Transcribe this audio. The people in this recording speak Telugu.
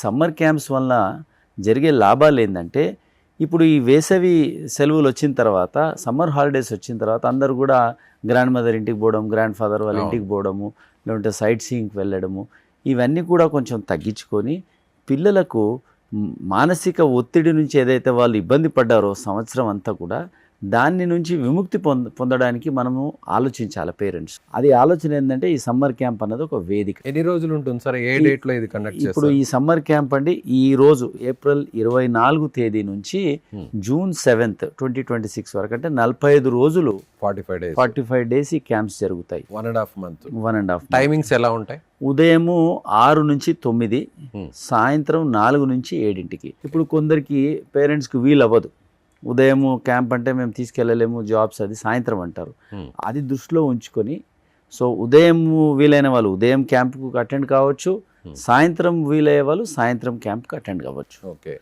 సమ్మర్ క్యాంప్స్ వల్ల జరిగే లాభాలు ఏంటంటే ఇప్పుడు ఈ వేసవి సెలవులు వచ్చిన తర్వాత సమ్మర్ హాలిడేస్ వచ్చిన తర్వాత అందరూ కూడా గ్రాండ్ మదర్ ఇంటికి పోవడం, గ్రాండ్ ఫాదర్ వాళ్ళ ఇంటికి పోవడము, లేదంటే సైట్ సీయింగ్కి వెళ్ళడము, ఇవన్నీ కూడా కొంచెం తగ్గించుకొని పిల్లలకు మానసిక ఒత్తిడి నుంచి ఏదైతే వాళ్ళు ఇబ్బంది పడ్డారో సంవత్సరం అంతా కూడా దాని నుంచి విముక్తి పొందడానికి మనము ఆలోచించాలి పేరెంట్స్. అది ఆలోచన ఏంటంటే ఈ సమ్మర్ క్యాంప్ అన్నది ఒక వేదిక. ఎన్ని రోజులు ఉంటుంది సార్? ఏ డేట్లో ఇది కండక్ట్ చేస్తారు? ఇప్పుడు ఈ సమ్మర్ క్యాంప్ అండి ఈ రోజు ఏప్రిల్ 24 తేదీ నుంచి జూన్ 7th 2026 వరకు, అంటే 45 రోజులు 45 డేస్ ఈ క్యాంప్స్ జరుగుతాయి. 1.5 month. 1.5 టైమింగ్స్ ఎలా ఉంటాయి? ఉదయము 6 నుంచి 9, సాయంత్రం 4 నుంచి 7. ఇప్పుడు కొందరికి పేరెంట్స్కి వీలు అవ్వదు, ఉదయము క్యాంప్ అంటే మేము తీసుకెళ్ళలేము, జాబ్స్, అది సాయంత్రం అంటారు. అది దృష్టిలో ఉంచుకొని సో ఉదయం వీలైన వాళ్ళు ఉదయం క్యాంప్కు అటెండ్ కావచ్చు, సాయంత్రం వీలయ్యే వాళ్ళు సాయంత్రం క్యాంప్కి అటెండ్ కావచ్చు. ఓకే.